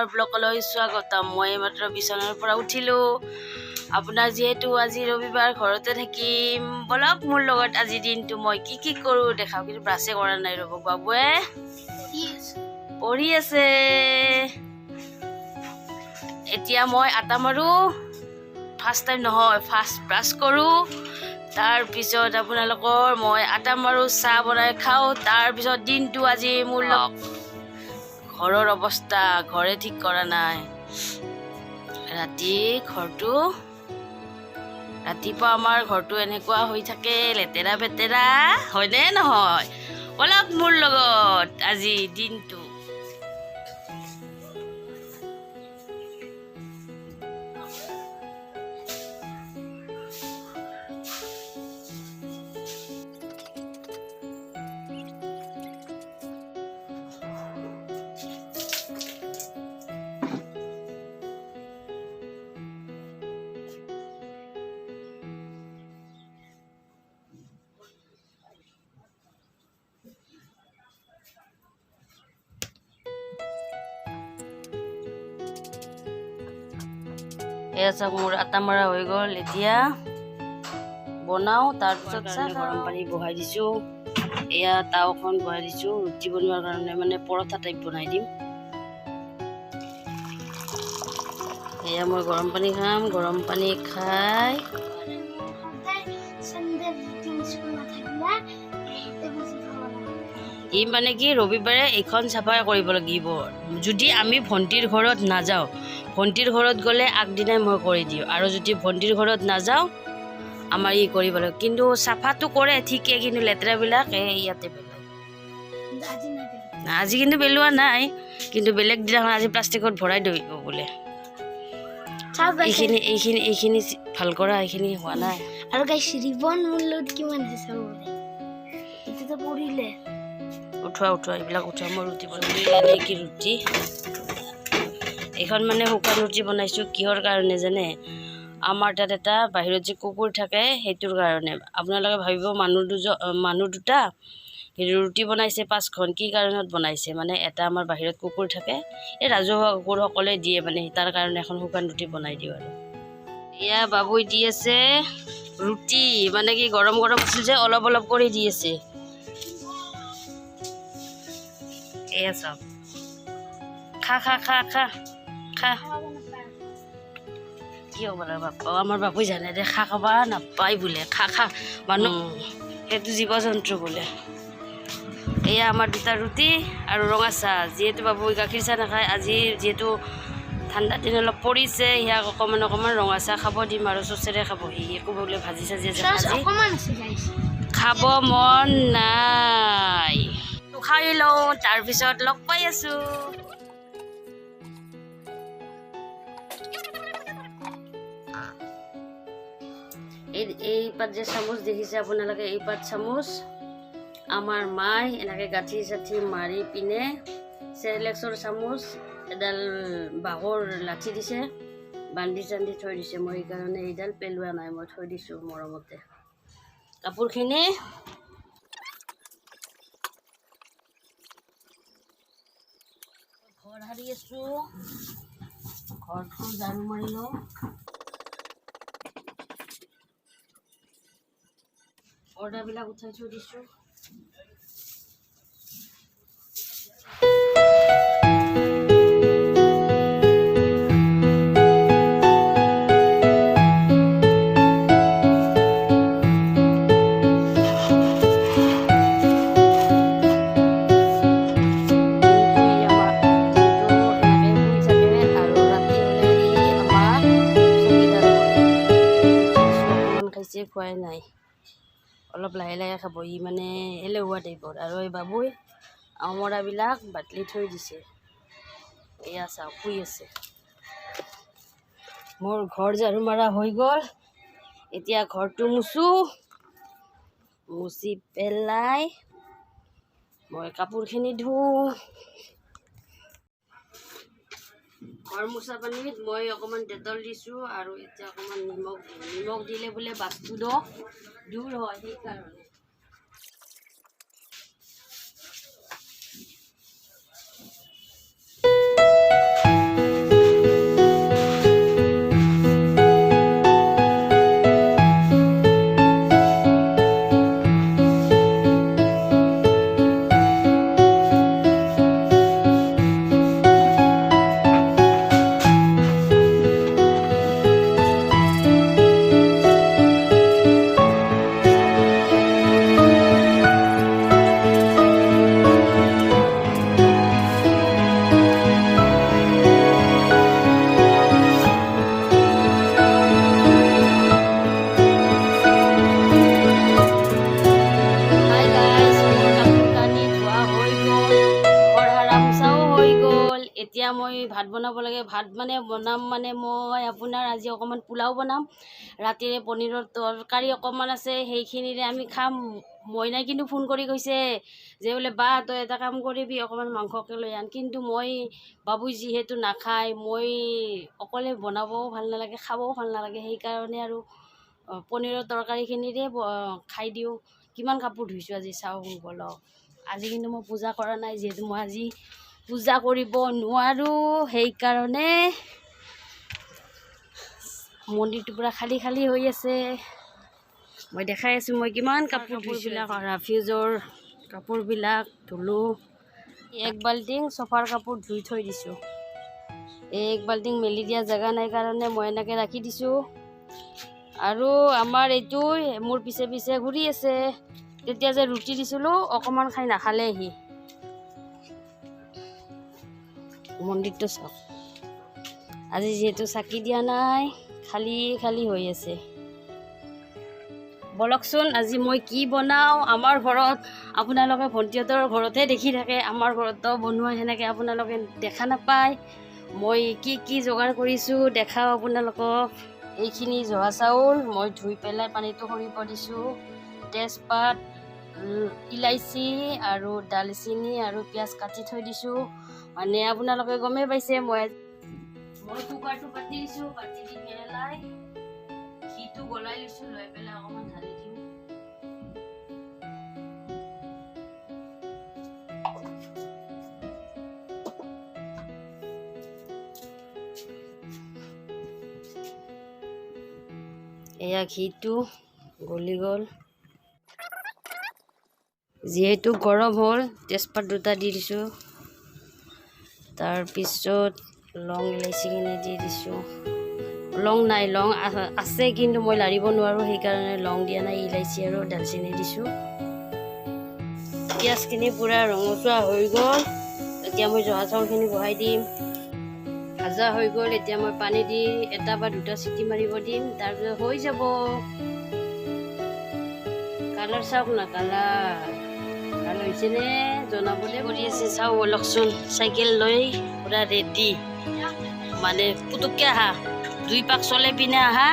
ডাঙৰ ব্লগলৈ স্বাগতম। মই মাত্ৰ বিচনাৰ পৰা উঠিলোঁ। আপোনাৰ যিহেতু আজি ৰবিবাৰ ঘৰতে থাকিম, বলক মোৰ লগত আজি দিনটো মই কি কৰোঁ দেখাওঁ। কিন্তু ব্ৰাছে কৰা নাই ৰ'ব, বাবুৱে পঢ়ি আছে। এতিয়া মই আটা মাৰোঁ, ফাৰ্ষ্ট টাইম নহয়, ফাৰ্ষ্ট ব্ৰাছ কৰোঁ। তাৰপিছত আপোনালোকৰ মই আটা মাৰোঁ, চাহ বনাই খাওঁ। তাৰপিছত দিনটো আজি মোৰ ঘৰৰ অৱস্থা, ঘৰে ঠিক কৰা নাই। ৰাতিপুৱা আমাৰ ঘৰটো এনেকুৱা হৈ থাকে, লেতেৰা পেতেৰা, হয়নে নহয়? বলক মোৰ লগত আজি দিনটো। এয়া চাওক, মোৰ আটা মৰা হৈ গ'ল। এতিয়া বনাওঁ, তাৰপিছত গৰম পানী বহাই দিছোঁ। এয়া তাওখন বহাই দিছোঁ ৰুটি বনোৱাৰ কাৰণে, মানে পৰঠা টাইপ বনাই দিম। এয়া মই গৰম পানী খাম, গৰম পানী খাই ই মানে কি ৰবিবাৰে এইখন চাফাই কৰিব লাগিব। যদি আমি ভণ্টিৰ ঘৰত নাযাওঁ, ভণ্টিৰ ঘৰত গ'লে আগদিনাই মই কৰি দিওঁ, আৰু যদি ভণ্টিৰ ঘৰত নাযাওঁ আমাৰ ই কৰিব লাগিব। কিন্তু চাফাটো কৰে ঠিকে, কিন্তু লেতেৰাবিলাক ইয়াতে পেলায়। আজি কিন্তু পেলোৱা নাই, কিন্তু বেলেগ দিনাখন আজি প্লাষ্টিকত ভৰাই ধৰিব বোলে। এইখিনি ভাল কৰা, এইখিনি হোৱা নাই। আৰু গাইছ, ৰিবন মূল্যত কিমান আছে এতিয়া পৰিলে। উঠোৱা এইবিলাক উঠোৱা। মই ৰুটি বনাই কি ৰুটি এইখন মানে শুকান ৰুটি বনাইছোঁ। কিহৰ কাৰণে জানে? আমাৰ তাত এটা বাহিৰত যে কুকুৰ থাকে, সেইটোৰ কাৰণে। আপোনালোকে ভাবিব মানুহ দুটা, কিন্তু ৰুটি বনাইছে 5খন। কি কাৰণত বনাইছে মানে, এটা আমাৰ বাহিৰত কুকুৰ থাকে, এই ৰাজহুৱা কুকুৰসকলে দিয়ে, মানে তাৰ কাৰণে এখন শুকান ৰুটি বনাই দিওঁ। আৰু এয়া বাবুই দি আছে ৰুটি, মানে কি গৰম আছিল যে অলপ কৰি দি আছে। এয়া চাওক, খা কি হ'ব বাপা, আমাৰ বাপুই জানে দে, খা খাব নাপায় বোলে। খা মানুহ সেইটো জীৱ জন্তু বোলে। এয়া আমাৰ দুটা ৰুটি আৰু ৰঙা চাহ। যিহেতু বাবুই গাখীৰ চাহ নাখায়, আজি যিহেতু ঠাণ্ডা দিন অলপ পৰিছে, সিয়াক অকণমান ৰঙা চাহ খাব দিম, আৰু চচেৰে খাব। সি একো বোলে ভাজি চাজি খাব মন নাই। খাই লওঁ, তাৰপিছত লগ পাই আছোঁ। এই পাত যে চামুচ দেখিছে আপোনালোকে, এই পাত চামুচ আমাৰ মায়ে এনেকৈ গাঁঠি চাঠি মাৰি পিনে, চেৰেলেক্সৰ চামুচ এডাল বাঁহৰ লাঠি দিছে, বান্ধি চান্ধি থৈ দিছে। মই সেইকাৰণে এইডাল পেলোৱা নাই, মই থৈ দিছোঁ মৰমতে। কাপোৰখিনি ঘৰ সাৰি আছোঁ, ঘৰটো ঝাৰু মাৰি লওঁ। অৰ্ডাৰবিলাক উঠাই থৈ দিছোঁ। খোৱাই নাই, অলপ লাহে খাব। ই মানে এলেহুৱা টাইপৰ। আৰু এই বাবুই আমৰাবিলাক বাটলি থৈ দিছে। এয়া চাওক, শুই আছে। মোৰ ঘৰ ঝাৰু মাৰা হৈ গ'ল। এতিয়া ঘৰটো মুচি পেলাই মই কাপোৰখিনি ধুওঁ। ঘৰ মোচা পানীত মই অকণমান ডেটল দিছোঁ, আৰু এতিয়া অকণমান নিমখ দিলে বোলে বাস্তুটো দূৰ হয়, সেইকাৰণে। ভাত বনাব লাগে। ভাত মানে বনাম মানে মই আপোনাৰ আজি অকণমান পোলাও বনাম, ৰাতিৰে পনীৰৰ তৰকাৰী অকণমান আছে, সেইখিনিৰে আমি খাম। মইনাই কিন্তু ফোন কৰি কৈছে যে বোলে বা তই এটা কাম কৰিবি অকণমান মাংসকে লৈ আন, কিন্তু মই বাবু যিহেতু নাখায়, মই অকলে বনাবও ভাল নালাগে, খাবও ভাল নালাগে, সেইকাৰণে আৰু পনীৰৰ তৰকাৰীখিনিৰে খাই দিওঁ। কিমান কাপোৰ ধুইছোঁ আজি চাওঁ বলক। আজি কিন্তু মই পূজা কৰা নাই, যিহেতু মই আজি পূজা কৰিব নোৱাৰোঁ, সেইকাৰণে মন্দিৰটো পূৰা খালী খালী হৈ আছে। মই দেখাই আছোঁ মই কিমান কাপোৰবিলাক ৰাফিউজৰ কাপোৰবিলাক ধুলোঁ। এক বাল্টিং চফাৰ কাপোৰ ধুই থৈ দিছোঁ। এক বাল্টিং মেলি দিয়া জেগা নাই কাৰণে মই এনেকৈ ৰাখি দিছোঁ। আৰু আমাৰ এইটো মোৰ পিছে পিছে ঘূৰি আছে। তেতিয়া যে ৰুটি দিছিলোঁ অকণমান খাই নাখালেহি। মন্দিৰটো চাওক, আজি যিহেতু চাকি দিয়া নাই, খালী খালী হৈ আছে। বলকচোন আজি মই কি বনাওঁ। আমাৰ ঘৰত আপোনালোকে ভণ্টিহঁতৰ ঘৰতহে দেখি থাকে, আমাৰ ঘৰতো বনোৱা সেনেকৈ আপোনালোকে দেখা নাপায়। মই কি কি যোগাৰ কৰিছোঁ দেখাওঁ আপোনালোকক। এইখিনি জহা চাউল মই ধুই পেলাই পানীটো সৰিব দিছোঁ। তেজপাত, ইলাইচি আৰু দালচেনি আৰু পিঁয়াজ কাটি থৈ দিছোঁ। মানে আপোনালোকে গমেই পাইছে মই কুকাৰটো পাতি দিছোঁ, পাতি দি পেলাই ঘিটো গলাই লৈছোঁ, লৈ পেলাই অকণমান ঢালি দিওঁ। এয়া ঘিটো গলি গ'ল। যিহেতু গৰম হ'ল, তেজপাত দুটা দি দিছোঁ। তাৰপিছত লং ইলাইচিখিনি দি দিছোঁ। লং নাই, লং আছে কিন্তু মই লাৰিব নোৱাৰোঁ, সেইকাৰণে লং দিয়া নাই। ইলাইচি আৰু দালচেনি দিছোঁ। পিঁয়াজখিনি পূৰা ৰঙচুৱা হৈ গ'ল। এতিয়া মই জহা চাউলখিনি বহাই দিম। ভাজা হৈ গ'ল, এতিয়া মই পানী দি এটা বা দুটা চিটি মাৰিব দিম, তাৰপিছত হৈ যাব। কালাৰ চাওক না, কালাৰ ভাল হৈছেনে জনাবলৈ কৰি আছে। চাওঁ বলকচোন, চাইকেল লৈ পূৰা ৰেডি, মানে পুতুককৈ আহা, 2 পাক চলাই পিনে আহা,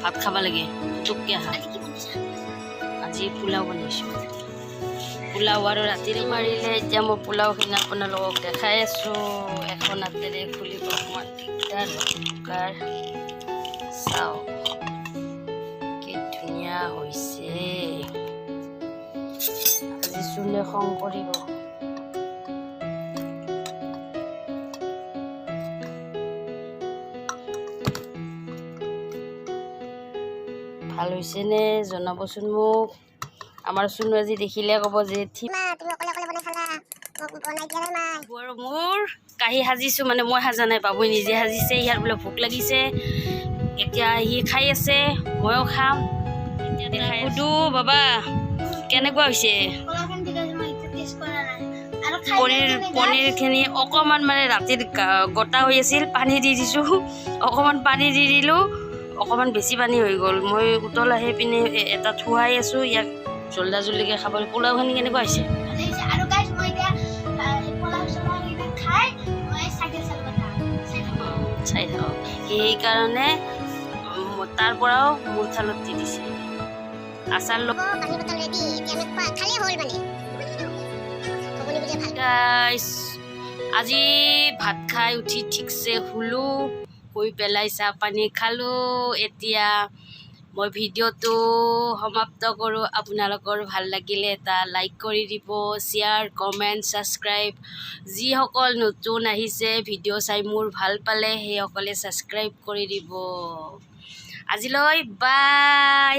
ভাত খাব লাগে, পুতুককৈ আহা। আজি পোলাও বনাইছোঁ, পোলাও আৰু ৰাতিৰে মাৰিলে। এতিয়া মই পোলাওখিনি আপোনালোকক দেখাই আছোঁ। এখন হাতেৰে খুলিব অকণমান দিগদাৰ কুকাৰ। চাওক কি ধুনীয়া হৈছে। আজি চুলে খং কৰিব। ভাল হৈছেনে জনাবচোন মোক। আমাৰ চুনু আজি দেখিলে ক'ব যে আৰু মোৰ কাঁহী সাজিছোঁ, মানে মই সাজা নাই, বাবুই নিজে সাজিছে। ইয়াৰ বোলে ভোক লাগিছে, এতিয়া সি খাই আছে, ময়ো খাম। সুধো বাবা কেনেকুৱা হৈছে। পনীৰখিনি অকণমান মানে ৰাতিৰ গোটা হৈ আছিল, পানী দি দিছোঁ, অকণমান পানী দি দিলোঁ, অকণমান বেছি পানী হৈ গ'ল। মই উতল আহি পিনে এটা থুৱাই আছোঁ, ইয়াক জল্দা জল্দিকৈ খাব। পোলাওখিনি কেনেকুৱা হৈছে চাই থাকক। সেইকাৰণে তাৰ পৰাও মোৰ থালত দি দিছে। আচাৰ আজি ভাত খাই উঠি ঠিকছে শুলোঁ, শুই পেলাই চাহ পানী খালোঁ। এতিয়া মই ভিডিঅ'টো সমাপ্ত কৰোঁ। আপোনালোকৰ ভাল লাগিলে এটা লাইক কৰি দিব, শ্বেয়াৰ, কমেণ্ট, ছাবস্ক্ৰাইব। যিসকল নতুন আহিছে ভিডিঅ' চাই মোৰ ভাল পালে সেইসকলে ছাবস্ক্ৰাইব কৰি দিব। আজিলৈ বাই।